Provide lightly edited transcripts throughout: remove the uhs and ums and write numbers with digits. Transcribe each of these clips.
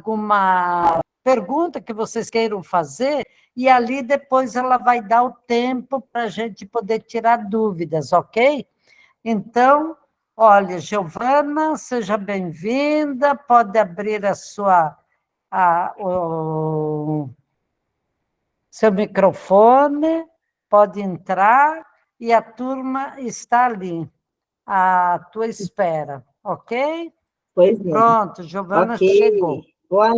alguma pergunta que vocês queiram fazer, e ali depois ela vai dar o tempo para a gente poder tirar dúvidas, ok? Então, olha, Giovana, seja bem-vinda, pode abrir o seu microfone, pode entrar, e a turma está ali, à tua espera, ok? Pois não. Pronto, Giovana chegou. Ok. Boa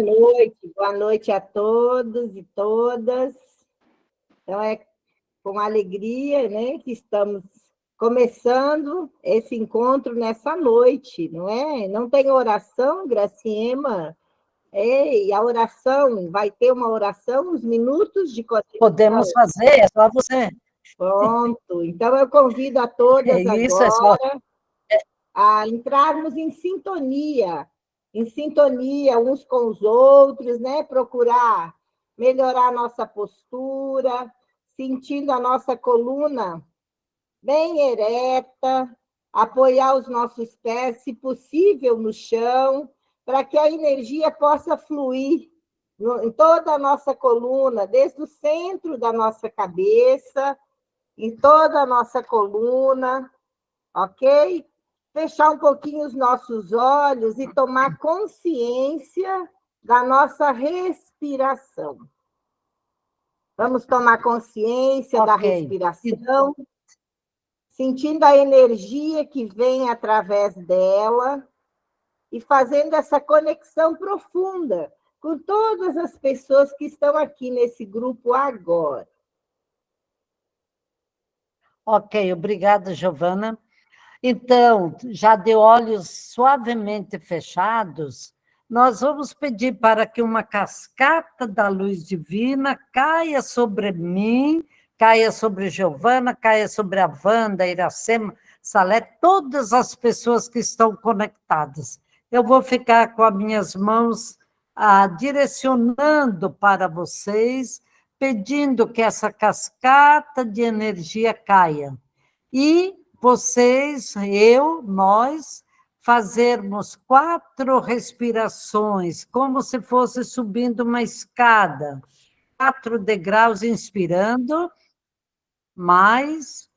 noite a todos e todas. Então, é com alegria, né, que estamos começando esse encontro nessa noite, não é? Não tem oração, Graciema? E a oração, vai ter uma oração, uns minutos de conexão. Podemos fazer, é só você. Pronto. Então, eu convido a todas Isso, agora a entrarmos em sintonia uns com os outros, né? Procurar melhorar a nossa postura, sentindo a nossa coluna bem ereta, apoiar os nossos pés, se possível, no chão, para que a energia possa fluir em toda a nossa coluna, desde o centro da nossa cabeça, em toda a nossa coluna, ok? Fechar um pouquinho os nossos olhos e tomar consciência da nossa respiração. Vamos tomar consciência da respiração, sentindo a energia que vem através dela e fazendo essa conexão profunda com todas as pessoas que estão aqui nesse grupo agora. Ok, obrigada, Giovana. Então, já de olhos suavemente fechados, nós vamos pedir para que uma cascata da luz divina caia sobre mim, caia sobre Giovana, caia sobre a Wanda, Iracema, Salé, todas as pessoas que estão conectadas. Eu vou ficar com as minhas mãos direcionando para vocês, pedindo que essa cascata de energia caia. E vocês, nós, fazermos 4 respirações, como se fosse subindo uma escada. 4 degraus, inspirando, mais.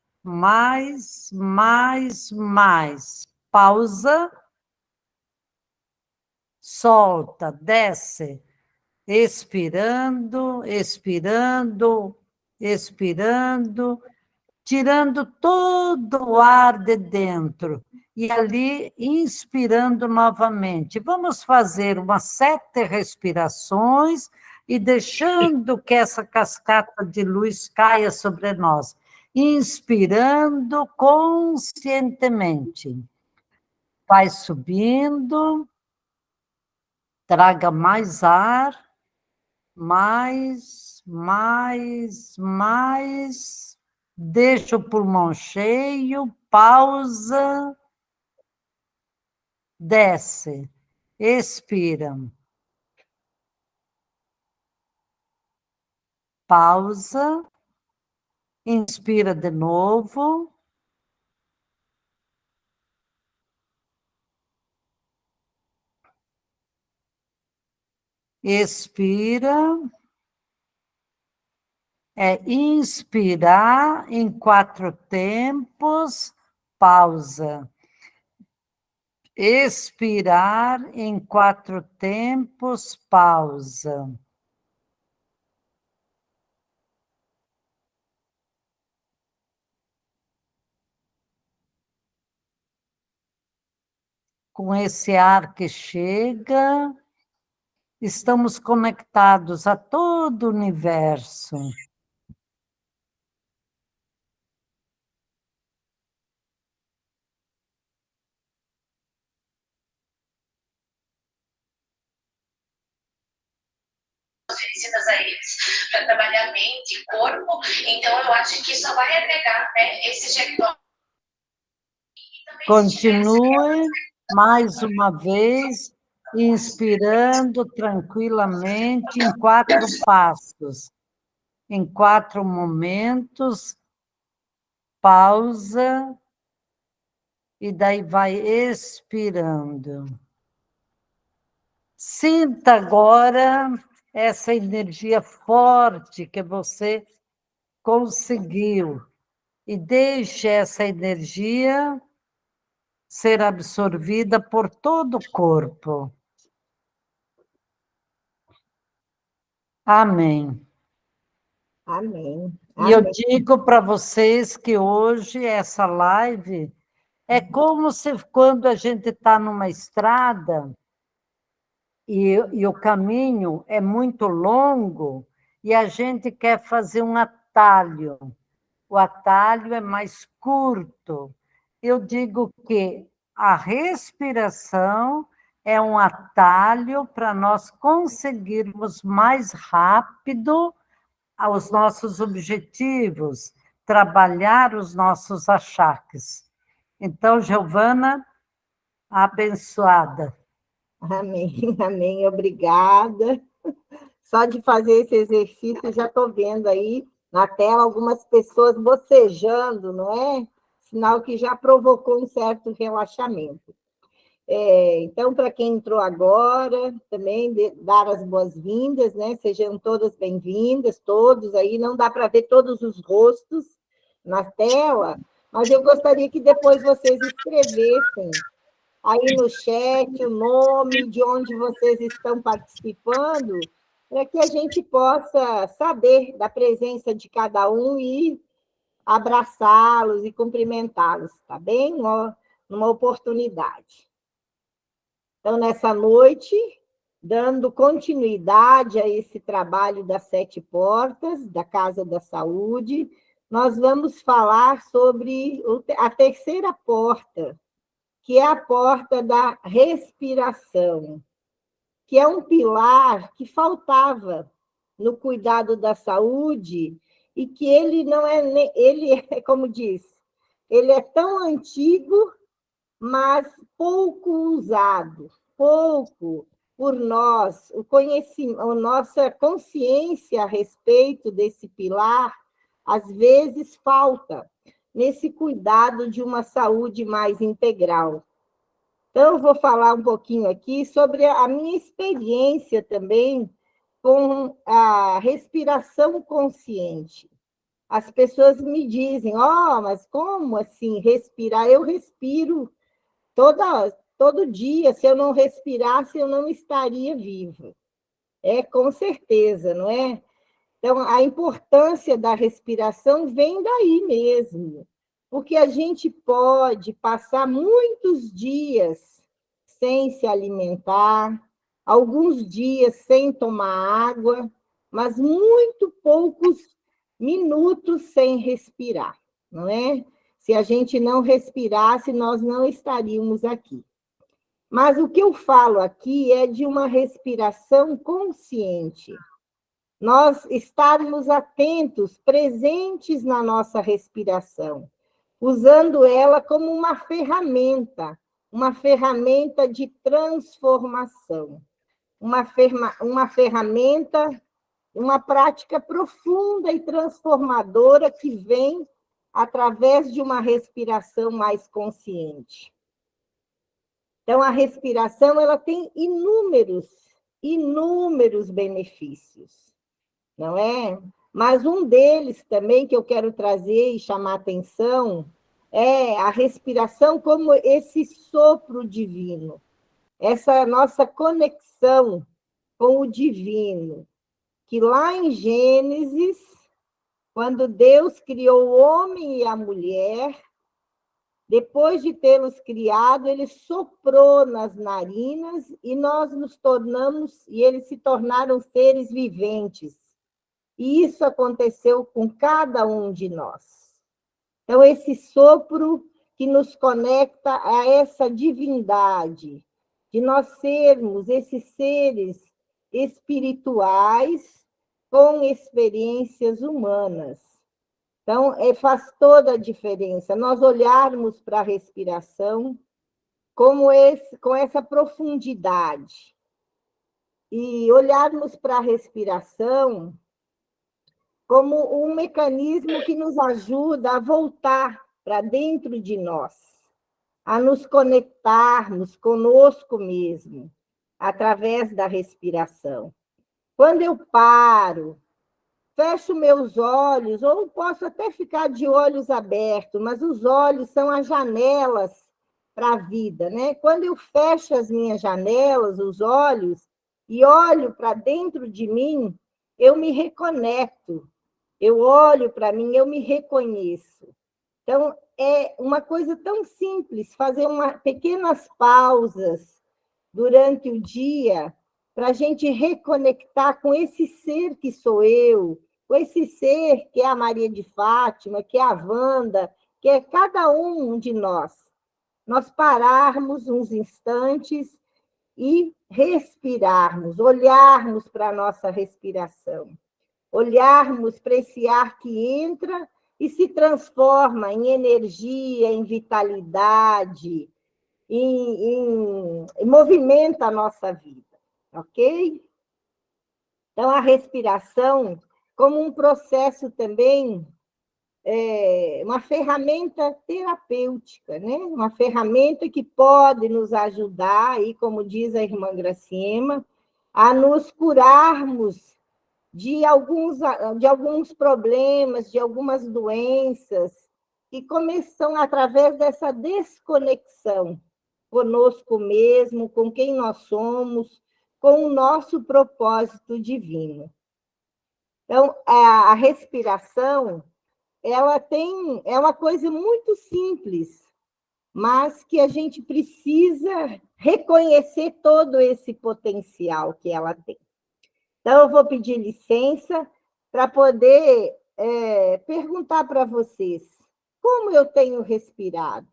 Pausa, solta, desce. Expirando, tirando todo o ar de dentro e ali inspirando novamente. Vamos fazer umas 7 respirações e deixando que essa cascata de luz caia sobre nós. Inspirando conscientemente. Vai subindo, traga mais ar, mais. Deixa o pulmão cheio, pausa, desce, expira. Pausa, inspira de novo. Expira. É inspirar em 4 tempos, pausa. Expirar em 4 tempos, pausa. Com esse ar que chega, estamos conectados a todo o universo. Oferecidas a eles para trabalhar mente e corpo, então eu acho que só vai agregar, né, esse diagnóstico. Continue mais uma vez, inspirando tranquilamente em 4 passos, em 4 momentos, pausa, e daí vai expirando. Sinta agora essa energia forte que você conseguiu e deixe essa energia ser absorvida por todo o corpo. Amém. Amém. E eu Amém. digo para vocês que hoje essa live é como se quando a gente está numa estrada e o caminho é muito longo e a gente quer fazer um atalho. O atalho é mais curto. Eu digo que a respiração é um atalho para nós conseguirmos mais rápido os nossos objetivos, trabalhar os nossos achaques. Então, Giovana, abençoada. Amém, amém, obrigada. Só de fazer esse exercício, já estou vendo aí na tela algumas pessoas bocejando, não é? Sinal que já provocou um certo relaxamento. Então, para quem entrou agora, também dar as boas-vindas, né? Sejam todas bem-vindas, todos aí. Não dá para ver todos os rostos na tela, mas eu gostaria que depois vocês escrevessem aí no chat o nome de onde vocês estão participando, para que a gente possa saber da presença de cada um e abraçá-los e cumprimentá-los, tá bem? Numa oportunidade. Então, nessa noite, dando continuidade a esse trabalho das 7 portas, da Casa da Saúde, nós vamos falar sobre a terceira porta, que é a porta da respiração, que é um pilar que faltava no cuidado da saúde e que ele não é, ele é, como diz, ele é tão antigo, mas pouco usado, pouco por nós, o conhecimento, a nossa consciência a respeito desse pilar, às vezes falta nesse cuidado de uma saúde mais integral. Então, eu vou falar um pouquinho aqui sobre a minha experiência também com a respiração consciente. As pessoas me dizem, mas como assim respirar? Eu respiro todo dia. Se eu não respirasse, eu não estaria viva. Com certeza, não é? Então, a importância da respiração vem daí mesmo, porque a gente pode passar muitos dias sem se alimentar, alguns dias sem tomar água, mas muito poucos minutos sem respirar, não é? Se a gente não respirasse, nós não estaríamos aqui. Mas o que eu falo aqui é de uma respiração consciente. Nós estarmos atentos, presentes na nossa respiração, usando ela como uma ferramenta de transformação, uma ferramenta, uma prática profunda e transformadora que vem através de uma respiração mais consciente. Então, a respiração ela tem inúmeros benefícios. Não é? Mas um deles também que eu quero trazer e chamar a atenção é a respiração como esse sopro divino, essa nossa conexão com o divino, que lá em Gênesis, quando Deus criou o homem e a mulher, depois de tê-los criado, ele soprou nas narinas e nós nos tornamos, e eles se tornaram seres viventes. E isso aconteceu com cada um de nós. Então, esse sopro que nos conecta a essa divindade, de nós sermos esses seres espirituais com experiências humanas. Então, faz toda a diferença nós olharmos para a respiração com essa profundidade e olharmos para a respiração como um mecanismo que nos ajuda a voltar para dentro de nós, a nos conectarmos conosco mesmo. através da respiração. Quando eu paro, fecho meus olhos, ou posso até ficar de olhos abertos, mas os olhos são as janelas para a vida, né? Quando eu fecho as minhas janelas, os olhos, e olho para dentro de mim, eu me reconecto. Eu olho para mim, eu me reconheço. Então, é uma coisa tão simples, fazer pequenas pausas durante o dia para a gente reconectar com esse ser que sou eu, com esse ser que é a Maria de Fátima, que é a Wanda, que é cada um de nós. Nós pararmos uns instantes e respirarmos, olharmos para a nossa respiração, olharmos para esse ar que entra e se transforma em energia, em vitalidade, movimenta a nossa vida, ok? Então, a respiração, como um processo também, uma ferramenta terapêutica, né? Uma ferramenta que pode nos ajudar, e como diz a irmã Graciema, a nos curarmos de alguns problemas, de algumas doenças, que começam através dessa desconexão conosco mesmo, com quem nós somos, com o nosso propósito divino. Então, a respiração, é uma coisa muito simples, mas que a gente precisa reconhecer todo esse potencial que ela tem. Então, eu vou pedir licença para poder perguntar para vocês como eu tenho respirado?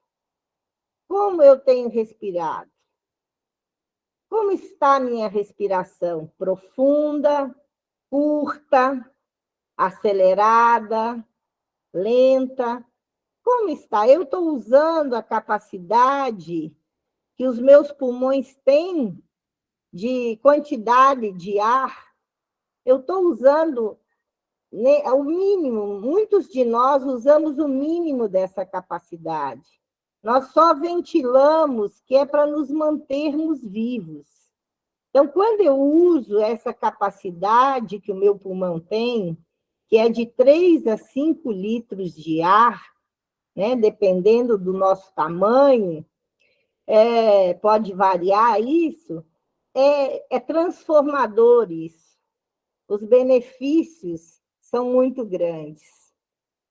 Como eu tenho respirado? Como está a minha respiração? Profunda, curta, acelerada, lenta? Como está? Eu estou usando a capacidade que os meus pulmões têm de quantidade de ar? Eu estou usando o mínimo, muitos de nós usamos o mínimo dessa capacidade. Nós só ventilamos, que é para nos mantermos vivos. Então, quando eu uso essa capacidade que o meu pulmão tem, que é de 3 a 5 litros de ar, né, dependendo do nosso tamanho, pode variar isso, é transformador isso. Os benefícios são muito grandes.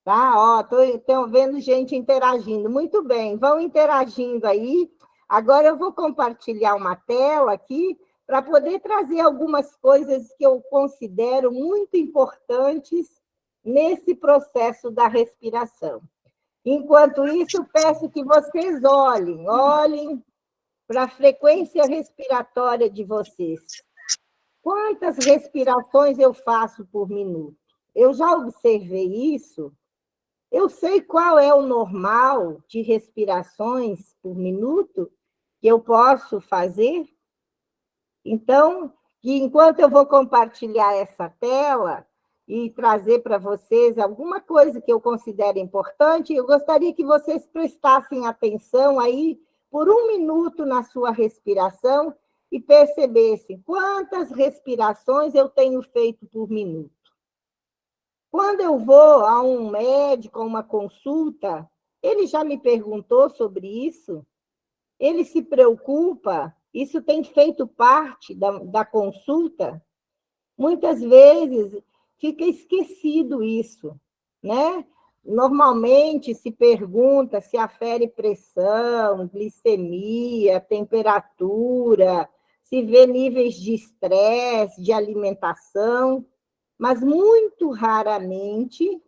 Tá? Estou vendo gente interagindo. Muito bem, vão interagindo aí. Agora eu vou compartilhar uma tela aqui para poder trazer algumas coisas que eu considero muito importantes nesse processo da respiração. Enquanto isso, peço que vocês olhem para a frequência respiratória de vocês. Quantas respirações eu faço por minuto? Eu já observei isso. Eu sei qual é o normal de respirações por minuto que eu posso fazer. Então, enquanto eu vou compartilhar essa tela e trazer para vocês alguma coisa que eu considero importante, eu gostaria que vocês prestassem atenção aí por 1 minuto na sua respiração e percebessem quantas respirações eu tenho feito por minuto. Quando eu vou a um médico, a uma consulta, ele já me perguntou sobre isso? Ele se preocupa? Isso tem feito parte da consulta? Muitas vezes fica esquecido isso, né? Normalmente se pergunta se afere pressão, glicemia, temperatura, se vê níveis de estresse, de alimentação, mas muito raramente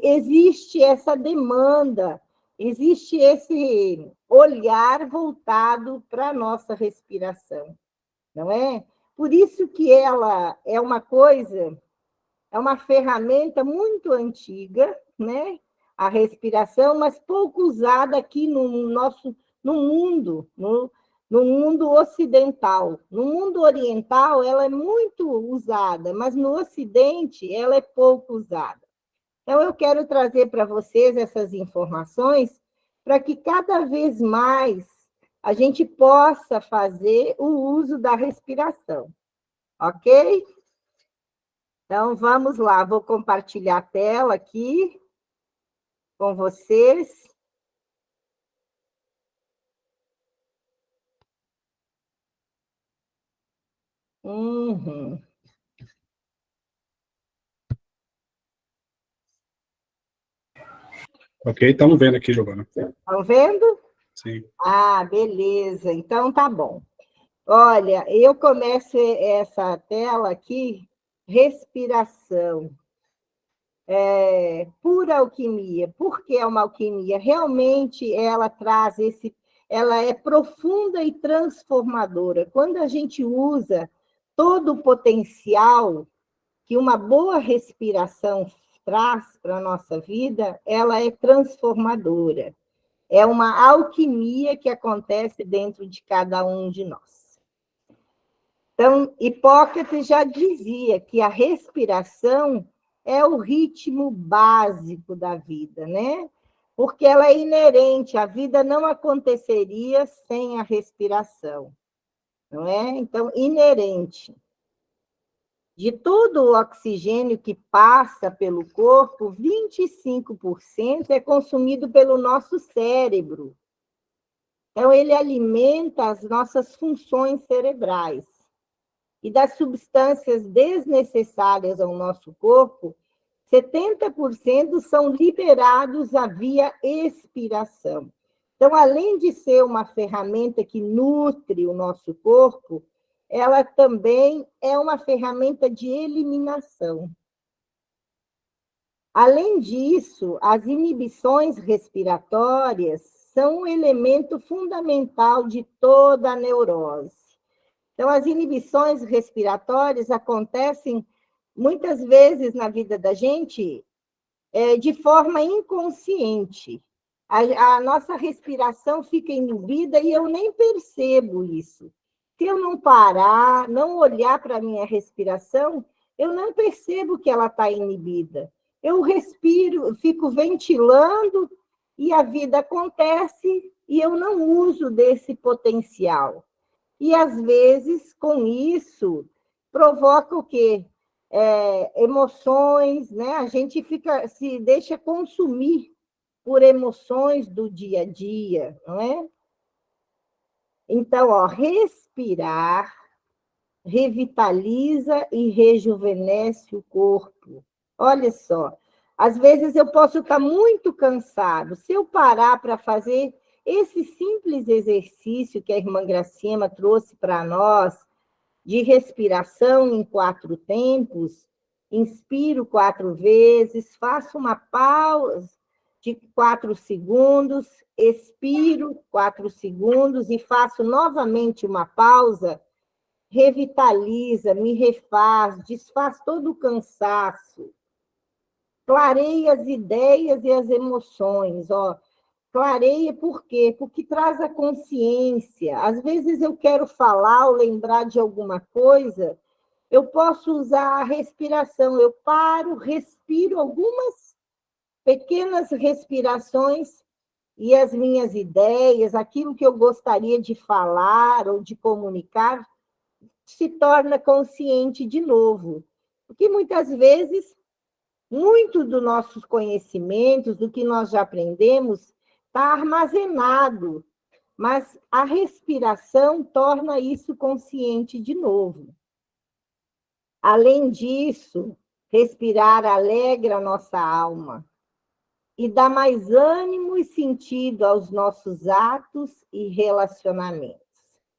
existe essa demanda, existe esse olhar voltado para a nossa respiração, não é? Por isso que ela é uma coisa, é uma ferramenta muito antiga, né? A respiração, mas pouco usada aqui no mundo, no mundo ocidental. No mundo oriental, ela é muito usada, mas no Ocidente, ela é pouco usada. Então, eu quero trazer para vocês essas informações para que cada vez mais a gente possa fazer o uso da respiração, ok? Então, vamos lá, vou compartilhar a tela aqui com vocês. Uhum. Ok, estamos vendo aqui, Giovana. Estão vendo? Sim. Ah, beleza, então tá bom. Olha, eu começo essa tela aqui, respiração, pura alquimia. Por que é uma alquimia? Realmente ela traz ela é profunda e transformadora. Quando a gente usa todo o potencial que uma boa respiração traz para a nossa vida, ela é transformadora. É uma alquimia que acontece dentro de cada um de nós. Então, Hipócrates já dizia que a respiração é o ritmo básico da vida, né? Porque ela é inerente, a vida não aconteceria sem a respiração, não é? Então, inerente. De todo o oxigênio que passa pelo corpo, 25% é consumido pelo nosso cérebro. Então, ele alimenta as nossas funções cerebrais. E das substâncias desnecessárias ao nosso corpo, 70% são liberados via expiração. Então, além de ser uma ferramenta que nutre o nosso corpo, ela também é uma ferramenta de eliminação. Além disso, as inibições respiratórias são um elemento fundamental de toda a neurose. Então, as inibições respiratórias acontecem muitas vezes na vida da gente de forma inconsciente. A nossa respiração fica inibida e eu nem percebo isso. Se eu não parar, não olhar para a minha respiração, eu não percebo que ela está inibida. Eu respiro, fico ventilando e a vida acontece e eu não uso desse potencial. E, às vezes, com isso, provoca o quê? Emoções, né? A gente se deixa consumir por emoções do dia a dia, não é? Então, respirar revitaliza e rejuvenesce o corpo. Olha só, às vezes eu posso estar muito cansado. Se eu parar para fazer esse simples exercício que a irmã Gracema trouxe para nós, de respiração em 4 tempos, inspiro 4 vezes, faço uma pausa de 4 segundos, expiro 4 segundos e faço novamente uma pausa, revitaliza, me refaz, desfaz todo o cansaço, clareia as ideias e as emoções, clareia por quê? Porque traz a consciência. Às vezes eu quero falar ou lembrar de alguma coisa, eu posso usar a respiração, eu paro, respiro algumas pequenas respirações e as minhas ideias, aquilo que eu gostaria de falar ou de comunicar, se torna consciente de novo. Porque muitas vezes, muito dos nossos conhecimentos, do que nós já aprendemos, está armazenado, mas a respiração torna isso consciente de novo. Além disso, respirar alegra a nossa alma e dá mais ânimo e sentido aos nossos atos e relacionamentos.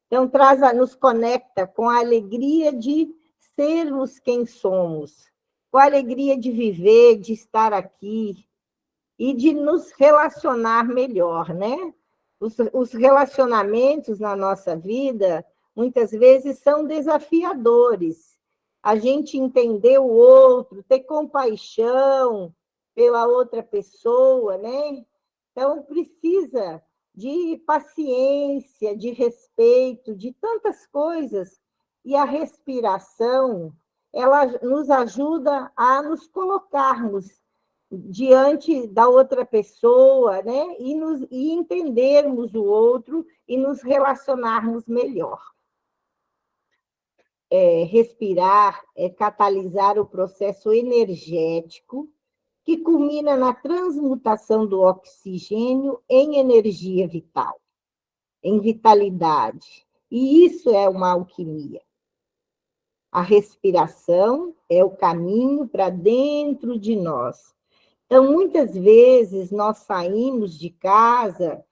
Então, nos conecta com a alegria de sermos quem somos, com a alegria de viver, de estar aqui e de nos relacionar melhor, né? Os relacionamentos na nossa vida, muitas vezes, são desafiadores. A gente entender o outro, ter compaixão pela outra pessoa, né? Então, precisa de paciência, de respeito, de tantas coisas. E a respiração, ela nos ajuda a nos colocarmos diante da outra pessoa, né? E entendermos o outro e nos relacionarmos melhor. Respirar é catalisar o processo energético que culmina na transmutação do oxigênio em energia vital, em vitalidade. E isso é uma alquimia. A respiração é o caminho para dentro de nós. Então, muitas vezes, nós saímos de casa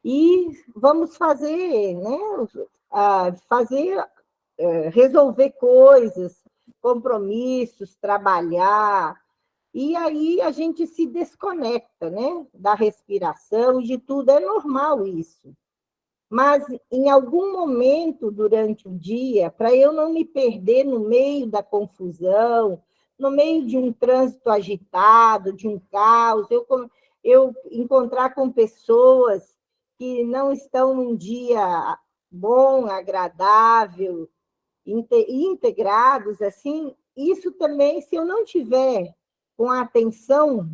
e vamos fazer, né? Resolver coisas, compromissos, trabalhar, e aí a gente se desconecta, né? Da respiração e de tudo. É normal isso. Mas, em algum momento durante o dia, para eu não me perder no meio da confusão, no meio de um trânsito agitado, de um caos, eu encontrar com pessoas que não estão num dia bom, agradável, integrados, assim, isso também, se eu não tiver com a atenção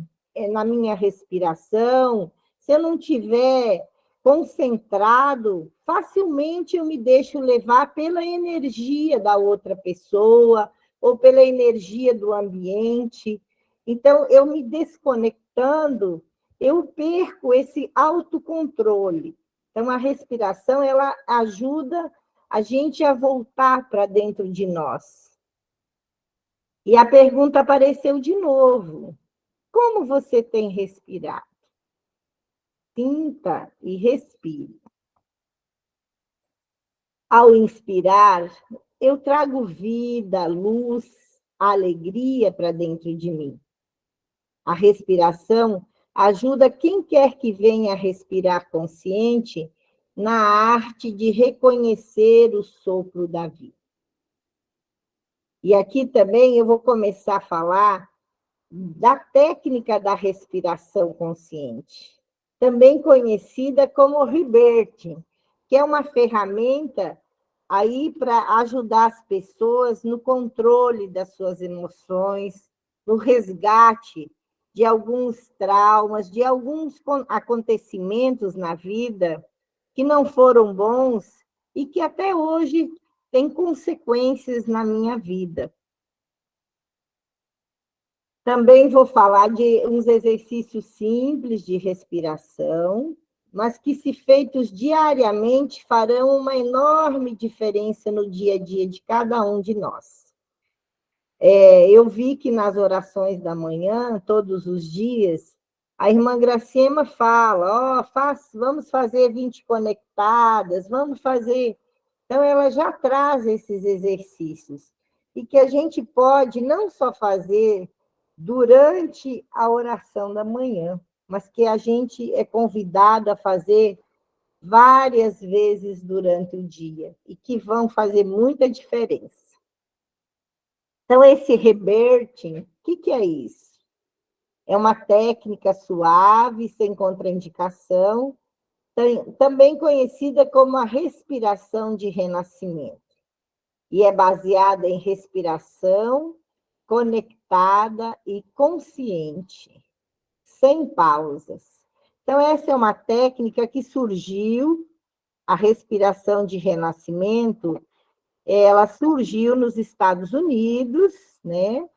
na minha respiração, se eu não tiver concentrado, facilmente eu me deixo levar pela energia da outra pessoa ou pela energia do ambiente. Então, eu me desconectando, eu perco esse autocontrole. Então, a respiração, ela ajuda a gente a voltar para dentro de nós. E a pergunta apareceu de novo. Como você tem respirado? Sinta e respire. Ao inspirar, eu trago vida, luz, alegria para dentro de mim. A respiração ajuda quem quer que venha respirar consciente na arte de reconhecer o sopro da vida. E aqui também eu vou começar a falar da técnica da respiração consciente, também conhecida como Rebirthing, que é uma ferramenta aí para ajudar as pessoas no controle das suas emoções, no resgate de alguns traumas, de alguns acontecimentos na vida que não foram bons e que até hoje têm consequências na minha vida. Também vou falar de uns exercícios simples de respiração, mas que, se feitos diariamente, farão uma enorme diferença no dia a dia de cada um de nós. Eu vi que nas orações da manhã, todos os dias, a irmã Gracema fala, vamos fazer 20 conectadas, vamos fazer... Então, ela já traz esses exercícios, e que a gente pode não só fazer durante a oração da manhã, mas que a gente é convidado a fazer várias vezes durante o dia, e que vão fazer muita diferença. Então, esse Rebirthing, o que é isso? É uma técnica suave, sem contraindicação, também conhecida como a respiração de renascimento. E é baseada em respiração conectada e consciente, sem pausas. Então, essa é uma técnica que surgiu, a respiração de renascimento, ela surgiu nos Estados Unidos, né?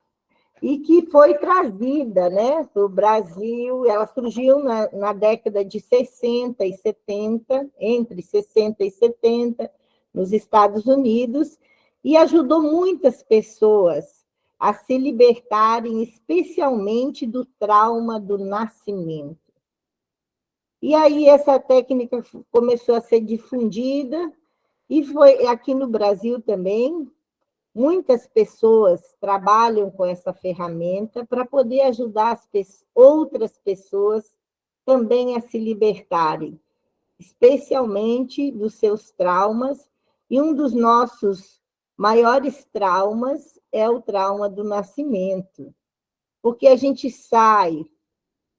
E que foi trazida, né, para o Brasil. Ela surgiu na década de 60 e 70, entre 60 e 70, nos Estados Unidos, e ajudou muitas pessoas a se libertarem, especialmente do trauma do nascimento. E aí essa técnica começou a ser difundida, e foi aqui no Brasil também. Muitas pessoas trabalham com essa ferramenta para poder ajudar outras pessoas também a se libertarem, especialmente dos seus traumas. E um dos nossos maiores traumas é o trauma do nascimento, porque a gente sai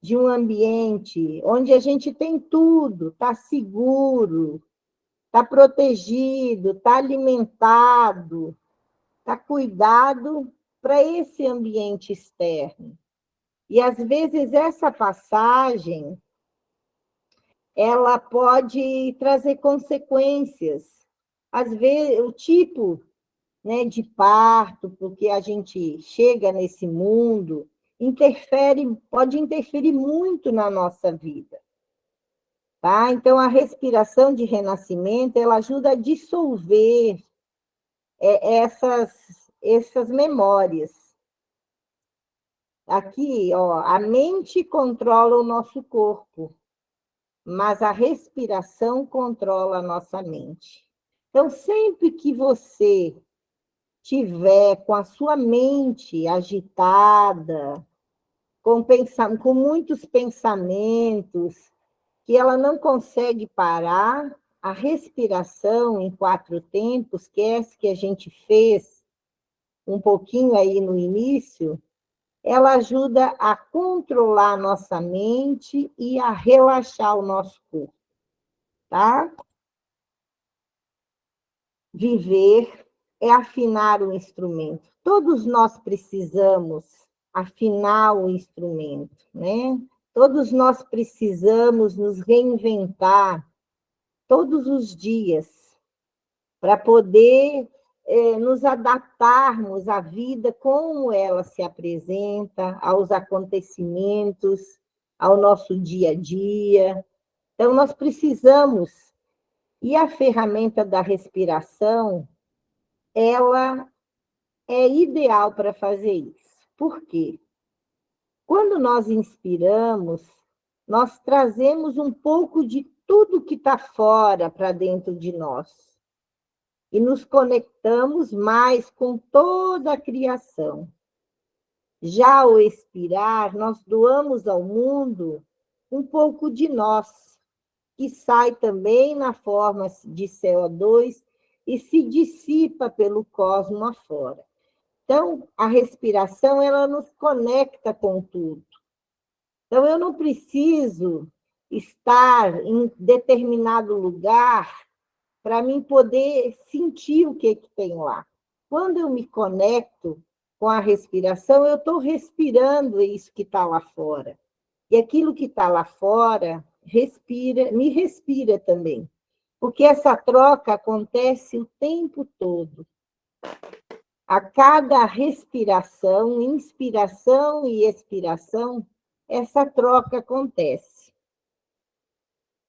de um ambiente onde a gente tem tudo, está seguro, está protegido, está alimentado, está cuidado para esse ambiente externo. E, às vezes, essa passagem ela pode trazer consequências. Às vezes, o tipo, né, de parto, porque a gente chega nesse mundo, pode interferir muito na nossa vida. Tá? Então, a respiração de renascimento, ela ajuda a dissolver essas memórias. Aqui, ó, a mente controla o nosso corpo, mas a respiração controla a nossa mente. Então, sempre que você tiver com a sua mente agitada, com muitos pensamentos, que ela não consegue parar, a respiração em 4 tempos, que é essa que a gente fez um pouquinho aí no início, ela ajuda a controlar a nossa mente e a relaxar o nosso corpo, tá? Viver é afinar o instrumento. Todos nós precisamos afinar o instrumento, né? Todos nós precisamos nos reinventar todos os dias para poder nos adaptarmos à vida como ela se apresenta, aos acontecimentos, ao nosso dia a dia. Então, nós precisamos. E a ferramenta da respiração, ela é ideal para fazer isso. Por quê? Quando nós inspiramos, nós trazemos um pouco de tudo que está fora para dentro de nós. E nos conectamos mais com toda a criação. Já ao expirar, nós doamos ao mundo um pouco de nós, que sai também na forma de CO2 e se dissipa pelo cosmos afora. Então, a respiração, ela nos conecta com tudo. Então, eu não preciso estar em determinado lugar para mim poder sentir o que tem lá. Quando eu me conecto com a respiração, eu estou respirando isso que está lá fora. E aquilo que está lá fora me respira também. Porque essa troca acontece o tempo todo. A cada respiração, inspiração e expiração, essa troca acontece.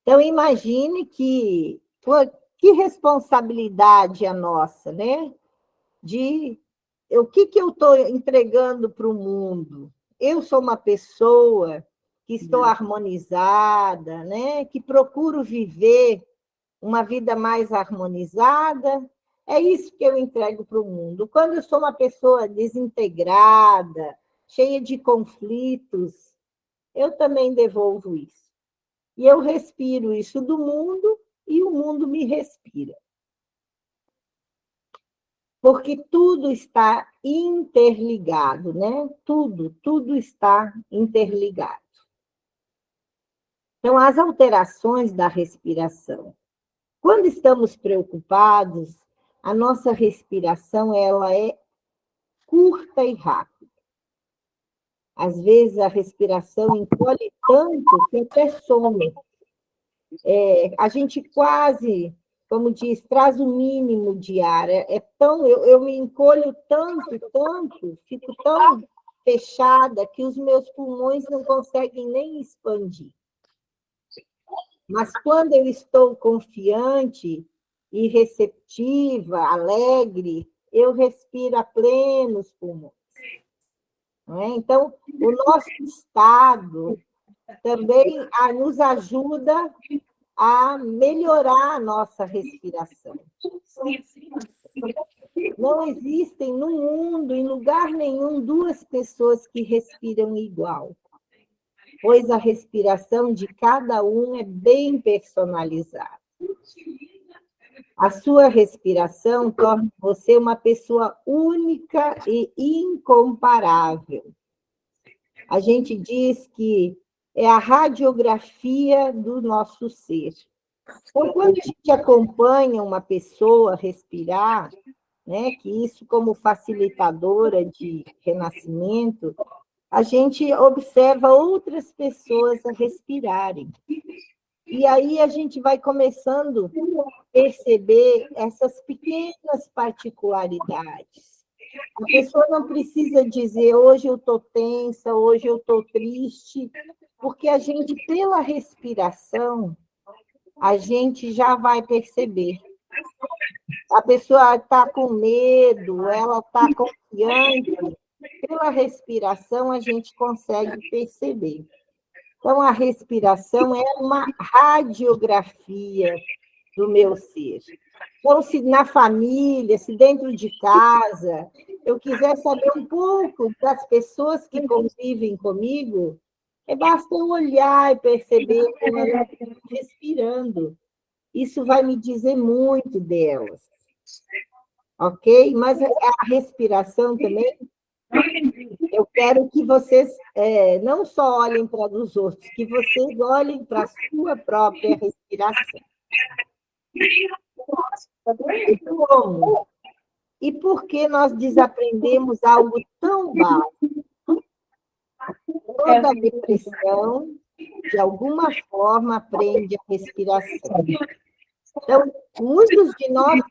Então, imagine que responsabilidade a nossa, né? O que eu estou entregando para o mundo? Eu sou uma pessoa que estou harmonizada, né? Que procuro viver uma vida mais harmonizada. É isso que eu entrego para o mundo. Quando eu sou uma pessoa desintegrada, cheia de conflitos, eu também devolvo isso. E eu respiro isso do mundo e o mundo me respira. Porque tudo está interligado, né? Tudo está interligado. Então, as alterações da respiração. Quando estamos preocupados, a nossa respiração ela é curta e rápida. Às vezes, a respiração encolhe tanto que até some. A gente quase, como diz, traz o mínimo de ar. Eu me encolho tanto, fico tão fechada que os meus pulmões não conseguem nem expandir. Mas quando eu estou confiante e receptiva, alegre, eu respiro a plenos pulmões. Não é? Então, o nosso estado também nos ajuda a melhorar a nossa respiração. Não existem no mundo, em lugar nenhum, 2 pessoas que respiram igual, pois a respiração de cada um é bem personalizada. A sua respiração torna você uma pessoa única e incomparável. A gente diz que é a radiografia do nosso ser. Então, quando a gente acompanha uma pessoa respirar, né, que isso como facilitadora de renascimento, a gente observa outras pessoas a respirarem. E aí a gente vai começando a perceber essas pequenas particularidades. A pessoa não precisa dizer, hoje eu estou tensa, hoje eu estou triste, porque a gente, pela respiração, a gente já vai perceber. A pessoa está com medo, ela está confiante, pela respiração a gente consegue perceber. Então, a respiração é uma radiografia do meu ser. Então, se na família, se dentro de casa, eu quiser saber um pouco das pessoas que convivem comigo, basta eu olhar e perceber como elas estão respirando. Isso vai me dizer muito delas. Ok? Mas a respiração também, eu quero que vocês não só olhem para os outros, que vocês olhem para a sua própria respiração. E como? E por que nós desaprendemos algo tão básico? Toda depressão, de alguma forma, aprende a respiração. Então, muitos de nós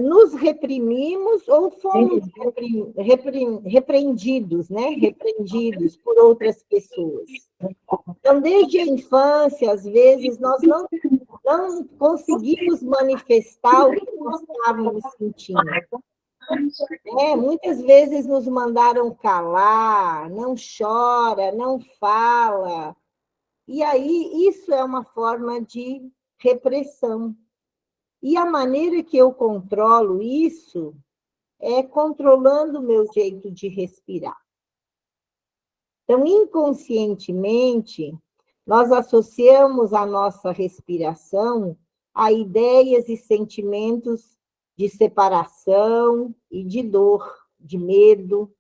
nos reprimimos ou fomos repreendidos, né? Repreendidos por outras pessoas. Então, desde a infância, às vezes, nós não conseguimos manifestar o que nós estávamos sentindo. Muitas vezes nos mandaram calar, não chora, não fala. E aí, isso é uma forma de repressão. E a maneira que eu controlo isso é controlando o meu jeito de respirar. Então, inconscientemente, nós associamos a nossa respiração a ideias e sentimentos de separação e de dor, de medo.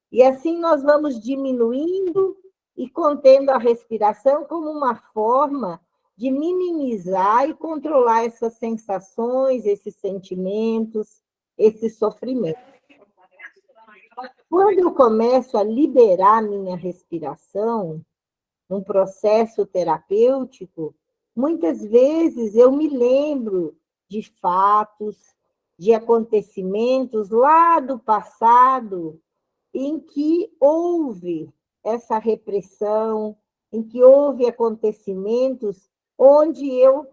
E assim nós vamos diminuindo e contendo a respiração como uma forma de minimizar e controlar essas sensações, esses sentimentos, esse sofrimento. Quando eu começo a liberar minha respiração, num processo terapêutico, muitas vezes eu me lembro de fatos, de acontecimentos lá do passado, em que houve essa repressão, em que houve acontecimentos onde eu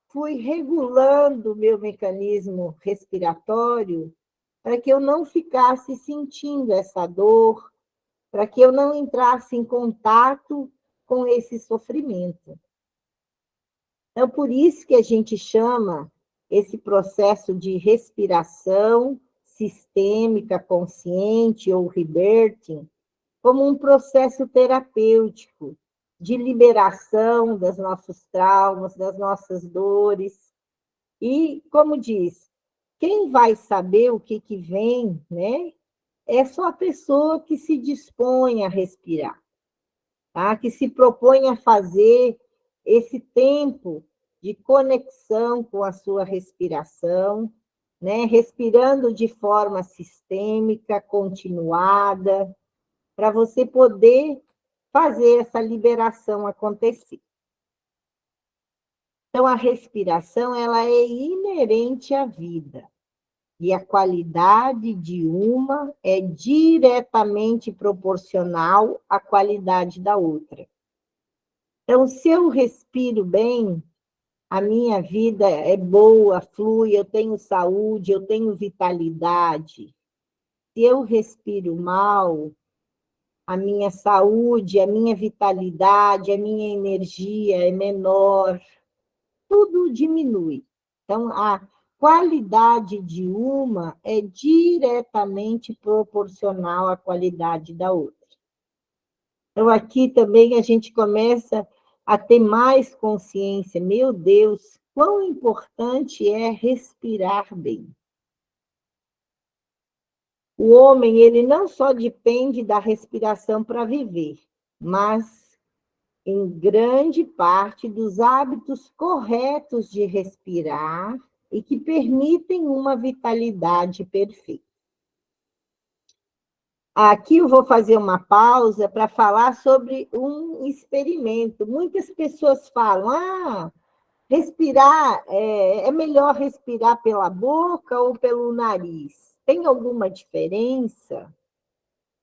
fui regulando o meu mecanismo respiratório para que eu não ficasse sentindo essa dor, para que eu não entrasse em contato com esse sofrimento. Então, por isso que a gente chama esse processo de respiração sistêmica, consciente ou rebirthing, como um processo terapêutico de liberação dos nossos traumas, das nossas dores. E, como diz, quem vai saber o que vem, né? É só a pessoa que se dispõe a respirar, tá? Que se propõe a fazer esse tempo de conexão com a sua respiração, né? Respirando de forma sistêmica, continuada, para você poder fazer essa liberação acontecer. Então, a respiração ela é inerente à vida. E a qualidade de uma é diretamente proporcional à qualidade da outra. Então, se eu respiro bem, a minha vida é boa, flui, eu tenho saúde, eu tenho vitalidade. Se eu respiro mal, a minha saúde, a minha vitalidade, a minha energia é menor, tudo diminui. Então, a qualidade de uma é diretamente proporcional à qualidade da outra. Então, aqui também a gente começa a ter mais consciência. Meu Deus, quão importante é respirar bem. O homem, ele não só depende da respiração para viver, mas em grande parte dos hábitos corretos de respirar e que permitem uma vitalidade perfeita. Aqui eu vou fazer uma pausa para falar sobre um experimento. Muitas pessoas falam, respirar, é melhor respirar pela boca ou pelo nariz? Tem alguma diferença?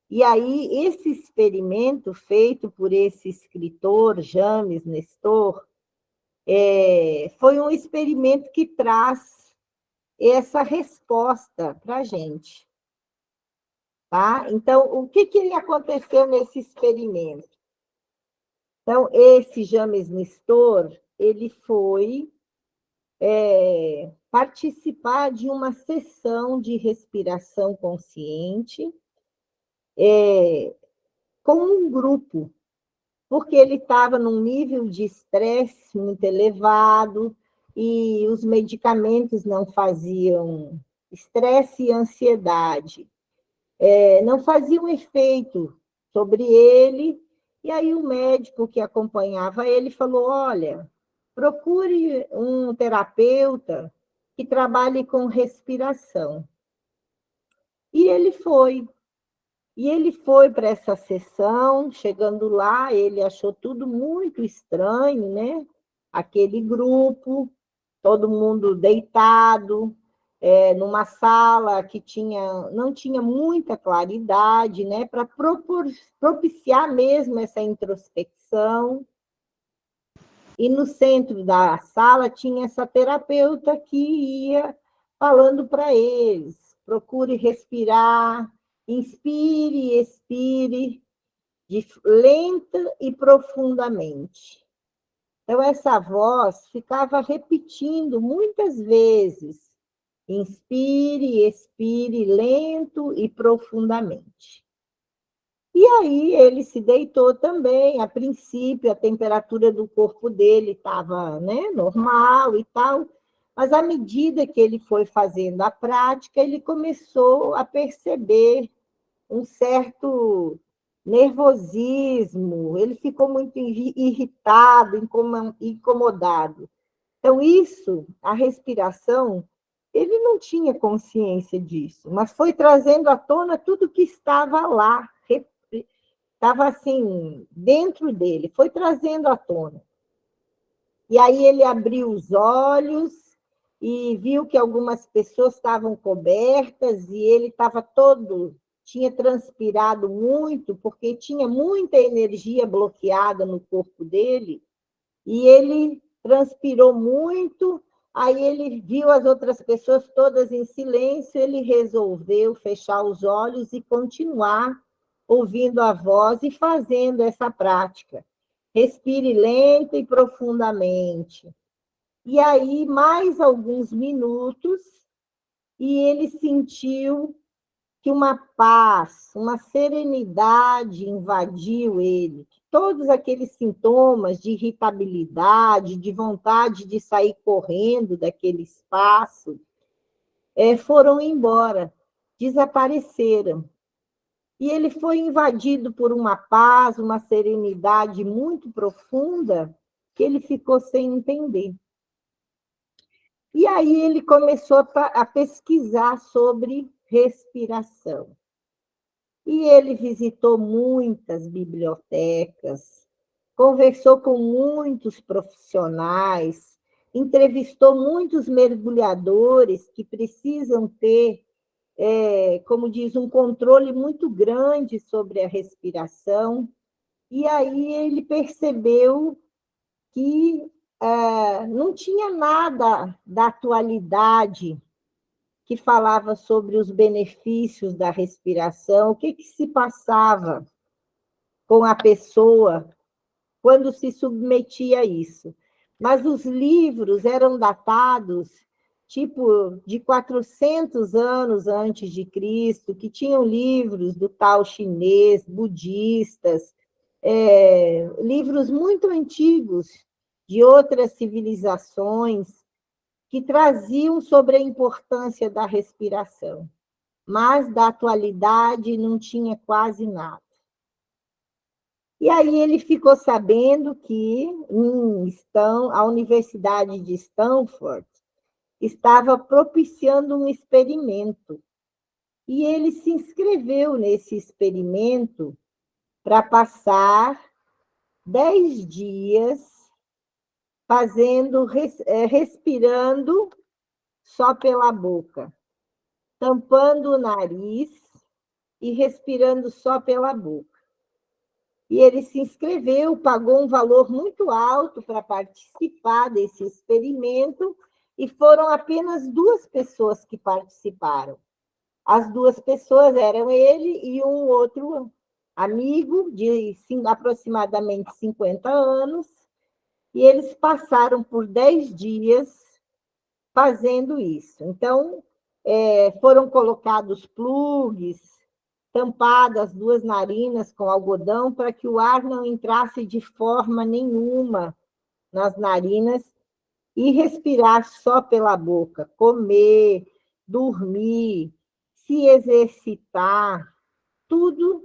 E aí, esse experimento feito por esse escritor, James Nestor, foi um experimento que traz essa resposta para a gente. Tá? Então, o que aconteceu nesse experimento? Então, esse James Nestor, ele foi participar de uma sessão de respiração consciente com um grupo, porque ele estava num nível de estresse muito elevado e os medicamentos não faziam estresse e ansiedade. Não faziam efeito sobre ele, e aí o médico que acompanhava ele falou, olha, procure um terapeuta que trabalhe com respiração. E ele foi. E ele foi para essa sessão, chegando lá, ele achou tudo muito estranho, né? Aquele grupo, todo mundo deitado, numa sala que não tinha muita claridade, né? Para propiciar mesmo essa introspecção. E no centro da sala tinha essa terapeuta que ia falando para eles, procure respirar, inspire e expire lenta e profundamente. Então, essa voz ficava repetindo muitas vezes, inspire, expire lento e profundamente. E aí ele se deitou também, a princípio a temperatura do corpo dele estava, né, normal e tal, mas à medida que ele foi fazendo a prática, ele começou a perceber um certo nervosismo, ele ficou muito irritado, incomodado. Então, isso, a respiração, ele não tinha consciência disso, mas foi trazendo à tona tudo que estava lá, estava assim, dentro dele, foi trazendo à tona. E aí ele abriu os olhos e viu que algumas pessoas estavam cobertas e ele estava tinha transpirado muito, porque tinha muita energia bloqueada no corpo dele, e ele transpirou muito, aí ele viu as outras pessoas todas em silêncio, ele resolveu fechar os olhos e continuar ouvindo a voz e fazendo essa prática. Respire lenta e profundamente. E aí, mais alguns minutos, e ele sentiu que uma paz, uma serenidade invadiu ele. Todos aqueles sintomas de irritabilidade, de vontade de sair correndo daquele espaço, foram embora, desapareceram. E ele foi invadido por uma paz, uma serenidade muito profunda, que ele ficou sem entender. E aí ele começou a pesquisar sobre respiração. E ele visitou muitas bibliotecas, conversou com muitos profissionais, entrevistou muitos mergulhadores que precisam ter, como diz, um controle muito grande sobre a respiração. E aí ele percebeu que não tinha nada da atualidade que falava sobre os benefícios da respiração, o que se passava com a pessoa quando se submetia a isso. Mas os livros eram datados tipo de 400 anos antes de Cristo, que tinham livros do Tao chinês, budistas, livros muito antigos de outras civilizações, que traziam sobre a importância da respiração, mas da atualidade não tinha quase nada. E aí ele ficou sabendo que a Universidade de Stanford estava propiciando um experimento E ele se inscreveu nesse experimento para passar 10 dias respirando só pela boca, tampando o nariz e respirando só pela boca. E ele se inscreveu, pagou um valor muito alto para participar desse experimento, e foram apenas 2 pessoas que participaram. As 2 pessoas eram ele e um outro amigo de aproximadamente 50 anos, e eles passaram por 10 dias fazendo isso. Então, foram colocados plugs, tampadas 2 narinas com algodão para que o ar não entrasse de forma nenhuma nas narinas, e respirar só pela boca, comer, dormir, se exercitar, tudo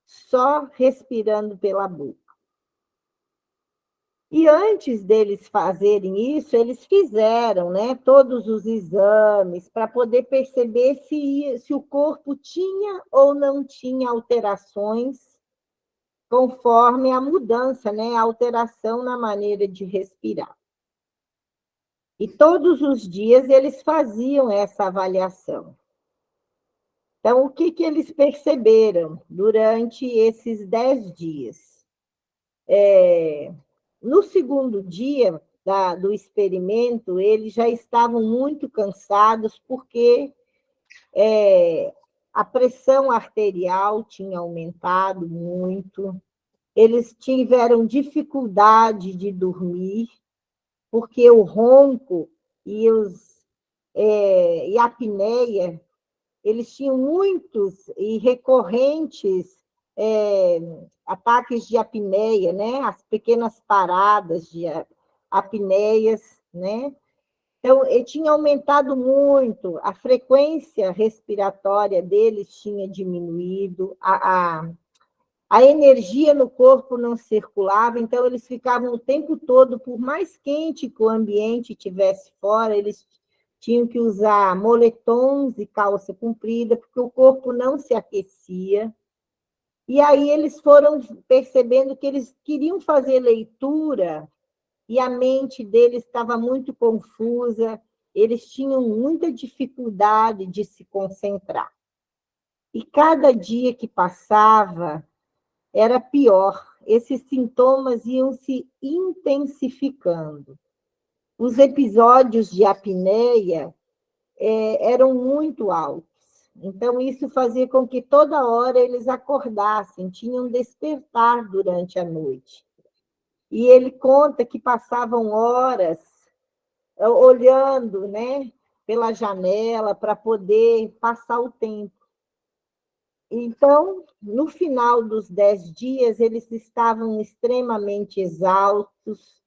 só respirando pela boca. E antes deles fazerem isso, eles fizeram, né, todos os exames para poder perceber se o corpo tinha ou não tinha alterações conforme a mudança, né, a alteração na maneira de respirar. E todos os dias eles faziam essa avaliação. Então, o que eles perceberam durante esses 10 dias? No segundo dia do experimento, eles já estavam muito cansados, porque a pressão arterial tinha aumentado muito, eles tiveram dificuldade de dormir, porque o ronco e a apneia, eles tinham muitos e recorrentes ataques de apneia, né? As pequenas paradas de apneias, né? Então, ele tinha aumentado muito, a frequência respiratória deles tinha diminuído, a energia no corpo não circulava, então eles ficavam o tempo todo, por mais quente que o ambiente estivesse fora, eles tinham que usar moletons e calça comprida, porque o corpo não se aquecia. E aí eles foram percebendo que eles queriam fazer leitura, e a mente deles estava muito confusa, eles tinham muita dificuldade de se concentrar. E cada dia que passava era pior, esses sintomas iam se intensificando. Os episódios de apneia eram muito altos. Então, isso fazia com que toda hora eles acordassem, tinham despertar durante a noite. E ele conta que passavam horas olhando, né, pela janela para poder passar o tempo. Então, no final dos 10 dias, eles estavam extremamente exaustos,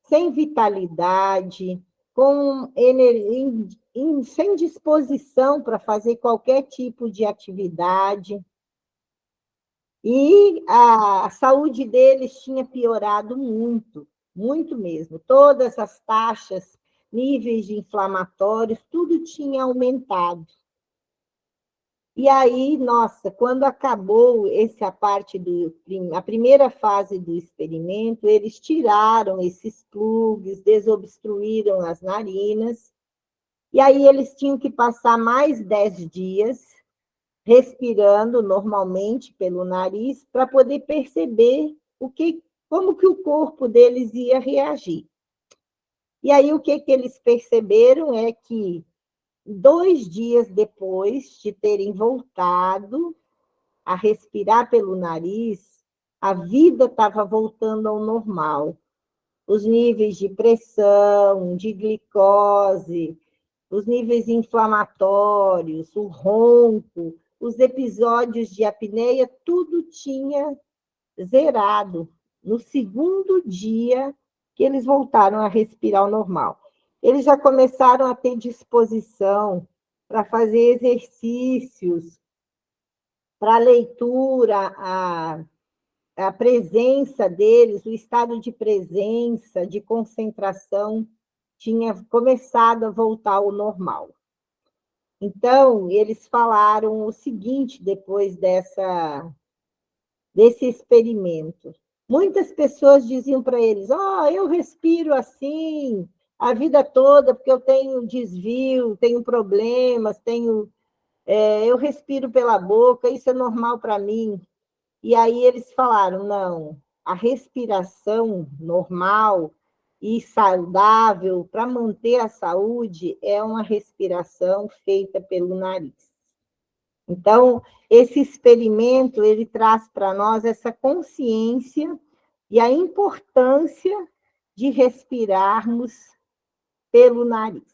sem vitalidade, sem disposição para fazer qualquer tipo de atividade. E a saúde deles tinha piorado muito, muito mesmo. Todas as taxas, níveis de inflamatórios, tudo tinha aumentado. E aí, nossa, quando acabou a primeira fase do experimento, eles tiraram esses plugs, desobstruíram as narinas, e aí eles tinham que passar mais 10 dias respirando normalmente pelo nariz para poder perceber como que o corpo deles ia reagir. E aí o que eles perceberam é que 2 dias depois de terem voltado a respirar pelo nariz, a vida estava voltando ao normal. Os níveis de pressão, de glicose, os níveis inflamatórios, o ronco, os episódios de apneia, tudo tinha zerado no segundo dia que eles voltaram a respirar ao normal. Eles já começaram a ter disposição para fazer exercícios, para leitura, a presença deles, o estado de presença, de concentração, tinha começado a voltar ao normal. Então, eles falaram o seguinte depois desse experimento. Muitas pessoas diziam para eles, eu respiro assim a vida toda, porque eu tenho desvio, tenho problemas, eu respiro pela boca, isso é normal para mim. E aí eles falaram, não, a respiração normal e saudável para manter a saúde é uma respiração feita pelo nariz. Então, esse experimento, ele traz para nós essa consciência e a importância de respirarmos pelo nariz.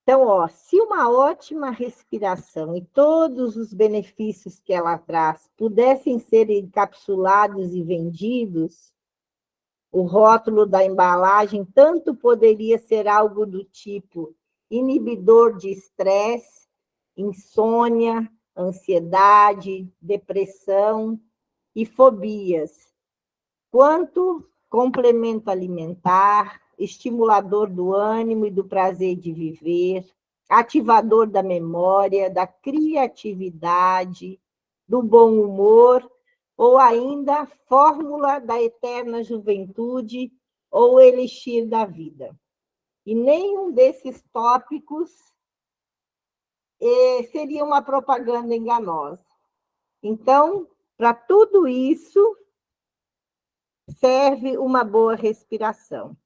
Então, se uma ótima respiração e todos os benefícios que ela traz pudessem ser encapsulados e vendidos, o rótulo da embalagem tanto poderia ser algo do tipo inibidor de estresse, insônia, ansiedade, depressão e fobias, quanto complemento alimentar, estimulador do ânimo e do prazer de viver, ativador da memória, da criatividade, do bom humor, ou ainda fórmula da eterna juventude ou elixir da vida. E nenhum desses tópicos seria uma propaganda enganosa. Então, para tudo isso, serve uma boa respiração.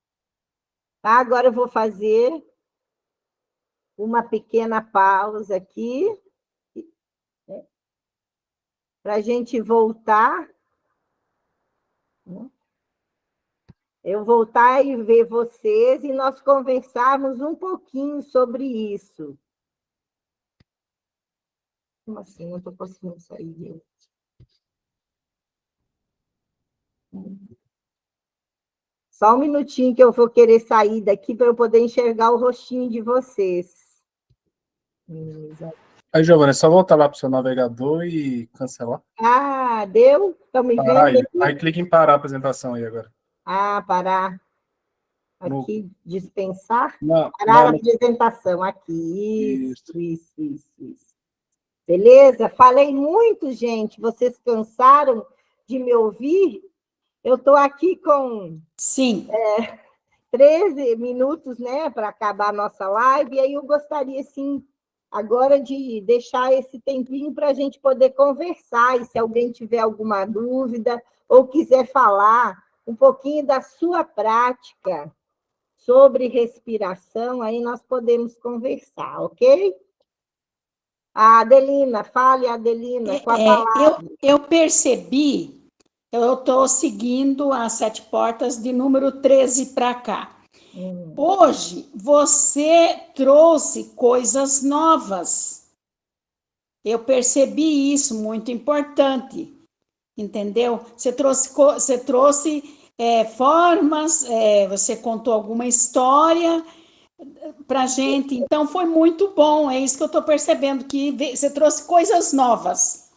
Tá? Agora eu vou fazer uma pequena pausa aqui, para a gente voltar. Eu voltar e ver vocês e nós conversarmos um pouquinho sobre isso. Como assim? Não estou conseguindo sair. Só um minutinho que eu vou querer sair daqui para eu poder enxergar o rostinho de vocês. Aí, Giovana, é só voltar lá para o seu navegador e cancelar. Deu? Estão me vendo? Aí clica em parar a apresentação aí agora. Parar. Aqui, dispensar? Não, Parar a apresentação. Aqui, isso. Beleza? Falei muito, gente. Vocês cansaram de me ouvir? Eu estou aqui com 13 minutos, né, para acabar a nossa live, e aí eu gostaria, sim, agora de deixar esse tempinho para a gente poder conversar, e se alguém tiver alguma dúvida ou quiser falar um pouquinho da sua prática sobre respiração, aí nós podemos conversar, ok? Adelina, fale, Adelina, com a palavra. Eu percebi, eu estou seguindo as 7 portas de número 13 para cá. Hoje, você trouxe coisas novas. Eu percebi isso, muito importante, entendeu? Você trouxe formas, você contou alguma história para a gente, então foi muito bom, é isso que eu estou percebendo, que você trouxe coisas novas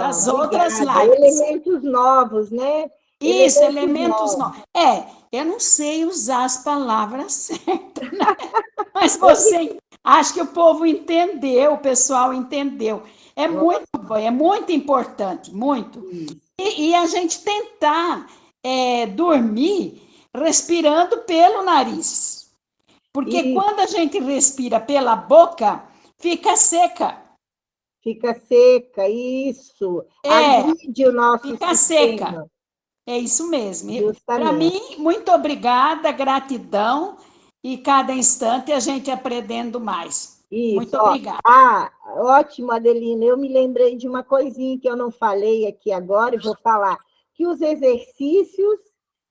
das outras lives. Elementos novos, né? Isso, elementos novos. Eu não sei usar as palavras certas, né? Mas você, acho que o povo entendeu, o pessoal entendeu. É muito bom, é muito importante, muito. E a gente tentar dormir respirando pelo nariz. Porque quando a gente respira pela boca, fica seca. Fica seca, isso. Agride o nosso fica sistema. Seca. É isso mesmo. Para mim, muito obrigada, gratidão, e cada instante a gente aprendendo mais. Isso. Muito obrigada. Ótimo, Adelina. Eu me lembrei de uma coisinha que eu não falei aqui agora, e vou falar, que os exercícios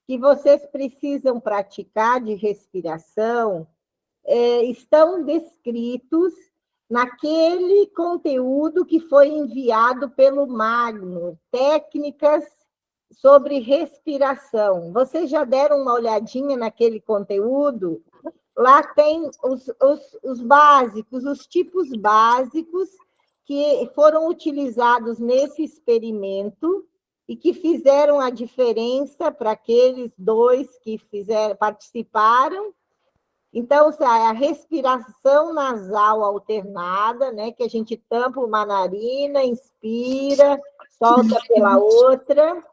que vocês precisam praticar de respiração estão descritos naquele conteúdo que foi enviado pelo Magno, técnicas sobre respiração. Vocês já deram uma olhadinha naquele conteúdo? Lá tem os básicos, os tipos básicos que foram utilizados nesse experimento e que fizeram a diferença para aqueles 2 que participaram Então, a respiração nasal alternada, né? Que a gente tampa uma narina, inspira, solta pela outra,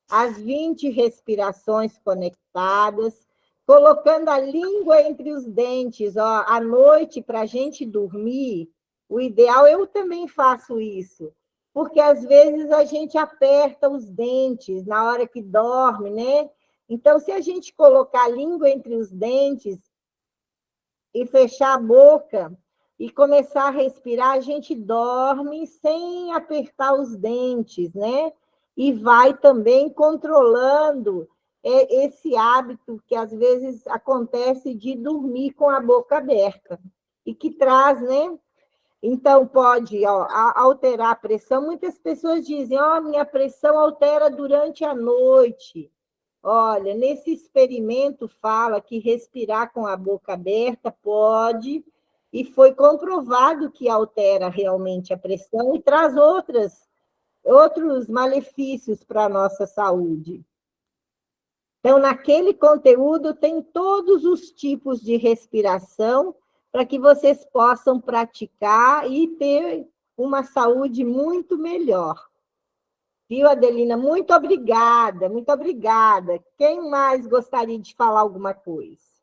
as 20 respirações conectadas, colocando a língua entre os dentes. Ó, à noite, para a gente dormir, o ideal, eu também faço isso, porque às vezes a gente aperta os dentes na hora que dorme, né? Então, se a gente colocar a língua entre os dentes e fechar a boca e começar a respirar, a gente dorme sem apertar os dentes, né? E vai também controlando esse hábito que às vezes acontece de dormir com a boca aberta e que traz, né? Então, pode alterar a pressão. Muitas pessoas dizem, minha pressão altera durante a noite. Olha, nesse experimento fala que respirar com a boca aberta pode, e foi comprovado que altera realmente a pressão e traz outros malefícios para a nossa saúde. Então, naquele conteúdo tem todos os tipos de respiração para que vocês possam praticar e ter uma saúde muito melhor. Viu, Adelina? Muito obrigada, muito obrigada. Quem mais gostaria de falar alguma coisa?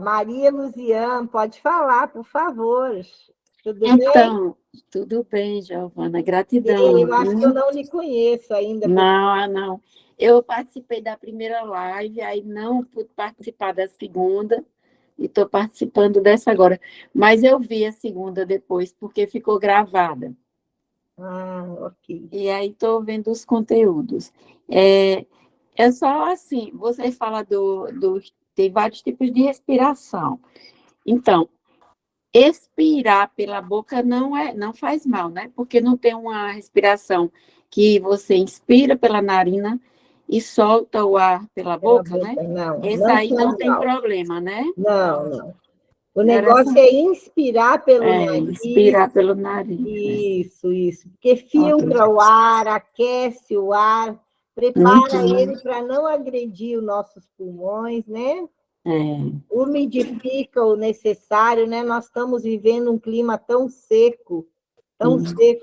Maria Luziane, pode falar, por favor. Tudo bem? Então, tudo bem, Giovana, gratidão. Eu acho que eu não lhe conheço ainda. Não. Eu participei da primeira live, aí não pude participar da segunda, e estou participando dessa agora. Mas eu vi a segunda depois, porque ficou gravada. Ok. E aí estou vendo os conteúdos. É só assim, você fala tem vários tipos de respiração. Então, expirar pela boca não faz mal, né? Porque não tem uma respiração que você inspira pela narina e solta o ar pela boca, né? Não, Esse não aí não faz tem mal. problema, né? Não. O negócio é inspirar pelo nariz. Inspirar pelo nariz. Isso. Porque filtra o ar, aquece o ar, prepara ele para não agredir os nossos pulmões, né? Umidifica o necessário, né? Nós estamos vivendo um clima tão seco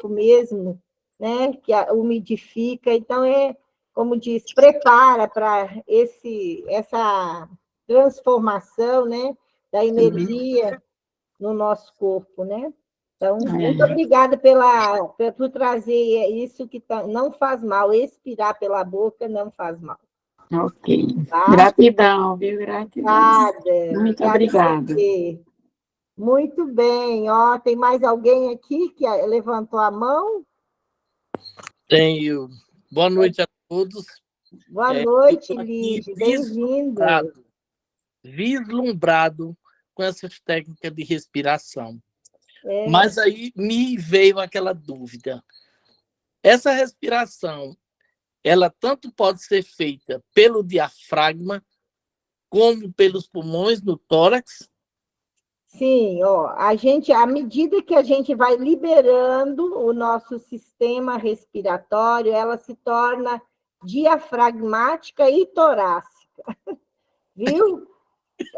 mesmo, né? Que umidifica. Então, como diz, prepara para essa transformação, né? Da energia no nosso corpo, né? Então, muito obrigada por trazer isso que não faz mal. Expirar pela boca não faz mal. Ok. Tá? Gratidão, viu? Gratidão. Nada. Muito obrigada. Muito bem. Tem mais alguém aqui que levantou a mão? Tenho. Boa noite a todos. Boa noite, Lígia. Bem-vindo. Vislumbrado com essas técnicas de respiração. Mas aí me veio aquela dúvida. Essa respiração, ela tanto pode ser feita pelo diafragma como pelos pulmões no tórax? Sim, à medida que a gente vai liberando o nosso sistema respiratório, ela se torna diafragmática e torácica. Viu?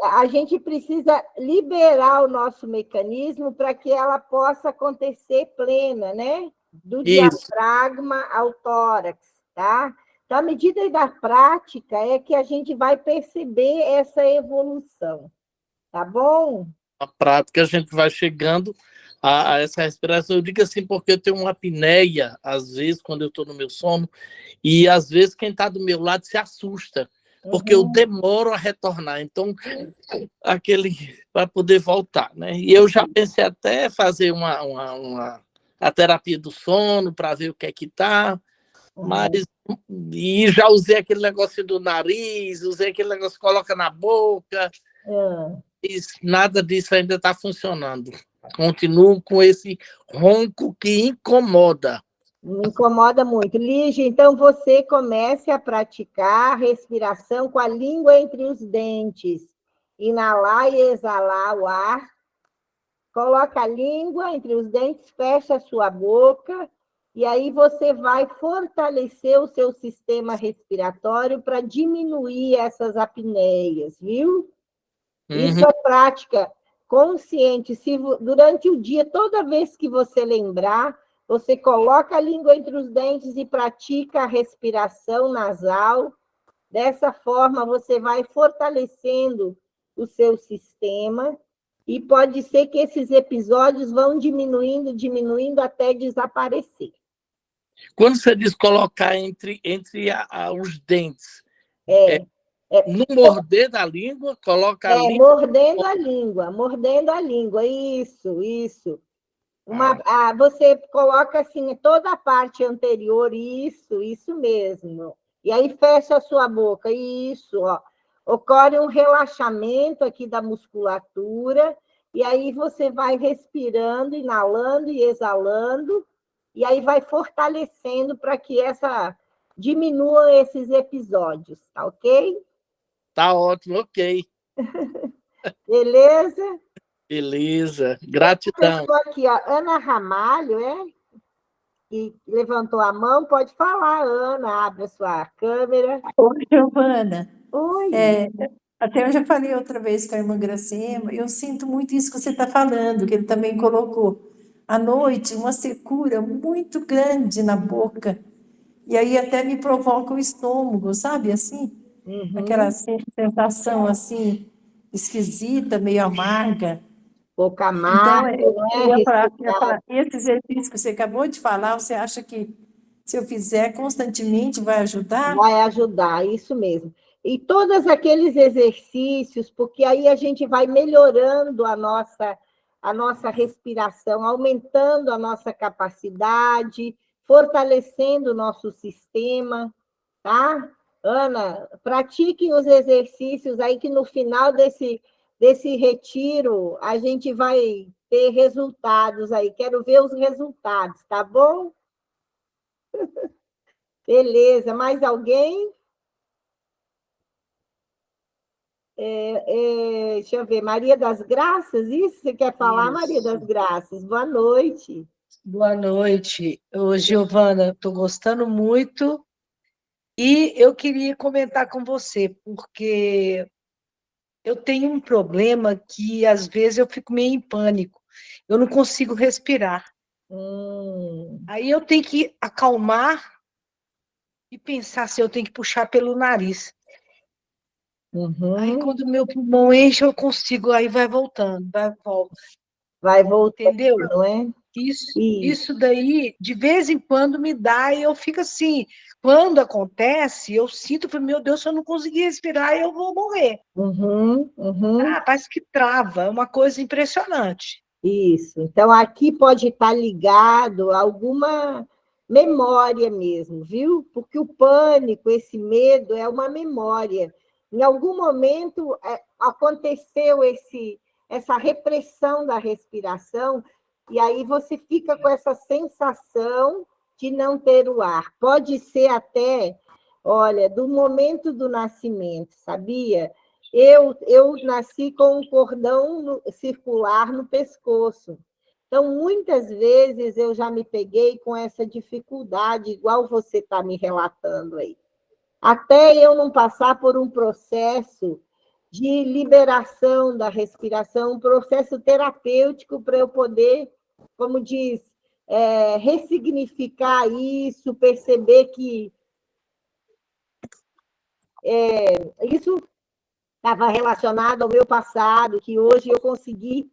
A gente precisa liberar o nosso mecanismo para que ela possa acontecer plena, né? Do diafragma ao tórax, tá? Então, à medida da prática, é que a gente vai perceber essa evolução, tá bom? A prática, a gente vai chegando a essa respiração. Eu digo assim porque eu tenho uma apneia, às vezes, quando eu estou no meu sono, e às vezes quem está do meu lado se assusta, porque eu demoro a retornar. Então, para poder voltar, né? E eu já pensei até fazer a terapia do sono para ver o que é que está, mas e já usei aquele negócio do nariz, usei aquele negócio que coloca na boca, nada disso ainda está funcionando. Continuo com esse ronco que incomoda. Me incomoda muito. Lígia, então você comece a praticar a respiração com a língua entre os dentes. Inalar e exalar o ar. Coloca a língua entre os dentes, fecha a sua boca E aí você vai fortalecer o seu sistema respiratório para diminuir essas apneias, viu? Isso é prática consciente. Se durante o dia, toda vez que você lembrar, você coloca a língua entre os dentes e pratica a respiração nasal. Dessa forma, você vai fortalecendo o seu sistema e pode ser que esses episódios vão diminuindo, diminuindo até desaparecer. Quando você diz colocar entre os dentes, no morder da língua, coloca a língua. Mordendo a língua, isso. Você coloca assim, toda a parte anterior, isso mesmo. E aí fecha a sua boca, isso, ó. Ocorre um relaxamento aqui da musculatura, e aí você vai respirando, inalando e exalando, e aí vai fortalecendo para que diminuam esses episódios, tá ok? Tá ótimo, ok. Beleza? Beleza, gratidão. Aqui, ó, Ana Ramalho, que levantou a mão, pode falar, Ana, abre a sua câmera. Oi, Giovana. Oi. Até eu já falei outra vez com a irmã Gracema, eu sinto muito isso que você está falando, que ele também colocou. À noite, uma secura muito grande na boca, e aí até me provoca o estômago, sabe, assim? Aquela sensação, assim, esquisita, meio amarga. Boca Então, amarga, eu ia falar, esse exercício que você acabou de falar, você acha que se eu fizer constantemente vai ajudar? Vai ajudar, isso mesmo. E todos aqueles exercícios, porque aí a gente vai melhorando a nossa respiração, aumentando a nossa capacidade, fortalecendo o nosso sistema, tá? Ana, pratiquem os exercícios aí que no final desse retiro a gente vai ter resultados aí. Quero ver os resultados, tá bom? Beleza. Mais alguém? Deixa eu ver. Maria das Graças, isso? Você quer falar, Isso. Maria das Graças? Boa noite. Boa noite. Ô, Giovana, estou gostando muito e eu queria comentar com você, porque eu tenho um problema que, às vezes, eu fico meio em pânico. Eu não consigo respirar. Aí eu tenho que acalmar e pensar se eu tenho que puxar pelo nariz. Aí, quando o meu pulmão enche, eu consigo, aí vai voltando, volta. Vai voltando, entendeu? não é? Isso daí, de vez em quando, me dá, e eu fico assim. Quando acontece, eu sinto, meu Deus, se eu não conseguir respirar, eu vou morrer. Parece que trava, é uma coisa impressionante. Isso. Então, aqui pode estar ligado a alguma memória mesmo, viu? Porque o pânico, esse medo, é uma memória. Em algum momento aconteceu essa repressão da respiração, e aí você fica com essa sensação de não ter o ar. Pode ser até, olha, do momento do nascimento, sabia? Eu nasci com um cordão circular no pescoço. Então, muitas vezes eu já me peguei com essa dificuldade, igual você está me relatando aí. Até eu não passar por um processo de liberação da respiração, um processo terapêutico para eu poder, como diz, ressignificar isso, perceber que isso estava relacionado ao meu passado, que hoje eu consegui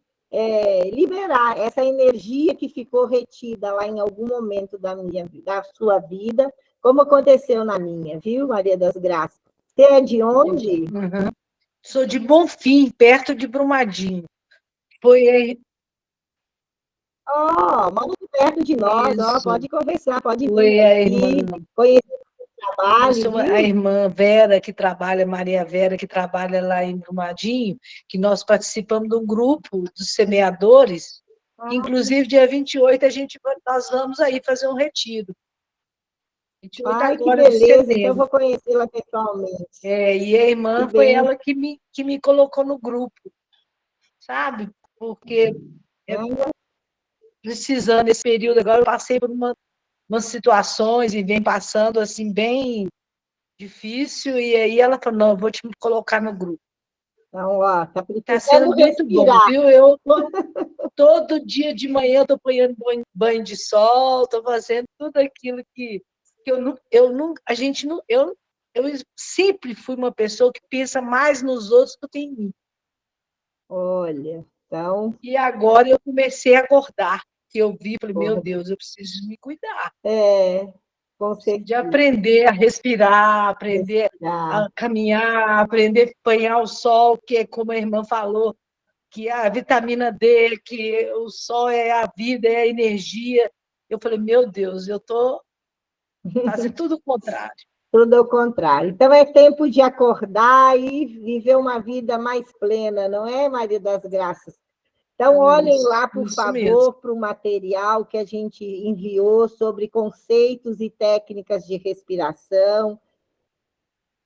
liberar essa energia que ficou retida lá em algum momento da sua vida, como aconteceu na minha, viu, Maria das Graças? Você é de onde? Sou de Bonfim, perto de Brumadinho. Foi aí. Muito perto de nós, pode conversar, pode vir Foi aqui, conhecer o trabalho. A irmã Vera, que trabalha, Maria Vera, que trabalha lá em Brumadinho, que nós participamos de um grupo dos semeadores, que, inclusive, dia 28, nós vamos aí fazer um retiro. 28 Ai, que agora de beleza, então eu setembro. vou conhecê-la pessoalmente. E a irmã foi ela que me colocou no grupo, sabe? Porque precisando, nesse período agora, eu passei por uma umas situações e vem passando assim bem difícil, e aí ela falou, não, eu vou te colocar no grupo. Então, ó, tá Está sendo precisando muito bom, respirar. viu? Todo dia de manhã estou banhando banho de sol, estou fazendo tudo aquilo que eu nunca, a gente não, eu sempre fui uma pessoa que pensa mais nos outros do que em mim. Olha, então... E agora eu comecei a acordar, que eu vi, falei, meu Deus, eu preciso me cuidar. Com certeza. De aprender a respirar, aprender a caminhar, aprender a apanhar o sol, que é como a irmã falou, que a vitamina D, que o sol é a vida, é a energia. Eu falei, meu Deus, eu estou fazendo tudo o contrário. Tudo ao contrário. Então, é tempo de acordar e viver uma vida mais plena, não é, Maria das Graças? Então, olhem lá, por favor, para o material que a gente enviou sobre conceitos e técnicas de respiração.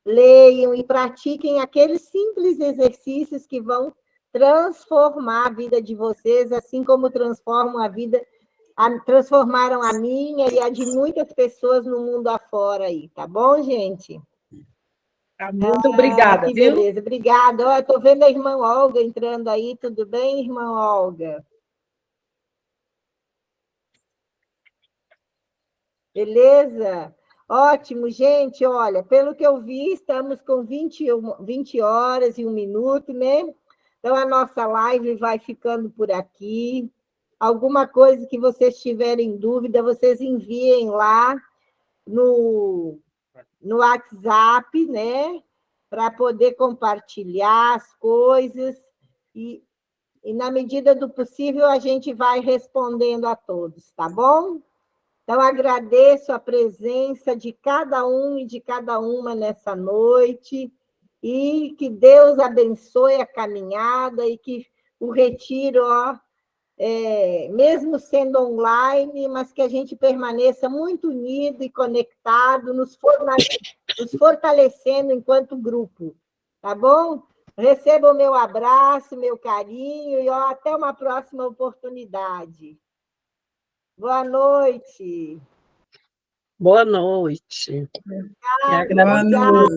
Leiam e pratiquem aqueles simples exercícios que vão transformar a vida de vocês, assim como transformaram a minha e a de muitas pessoas no mundo afora aí, tá bom, gente? Muito obrigada, que viu? beleza, obrigada. Estou vendo a irmã Olga entrando aí, tudo bem, irmã Olga? Beleza? Ótimo, gente, olha, pelo que eu vi, estamos com 20 horas e 1 minuto, né? Então, a nossa live vai ficando por aqui. Alguma coisa que vocês tiverem dúvida, vocês enviem lá no WhatsApp, né? Para poder compartilhar as coisas e, na medida do possível, a gente vai respondendo a todos, tá bom? Então, agradeço a presença de cada um e de cada uma nessa noite e que Deus abençoe a caminhada e que o retiro, mesmo sendo online, mas que a gente permaneça muito unido e conectado, nos fortalecendo enquanto grupo, tá bom? Receba o meu abraço, meu carinho e até uma próxima oportunidade. Boa noite. Boa noite. Obrigada.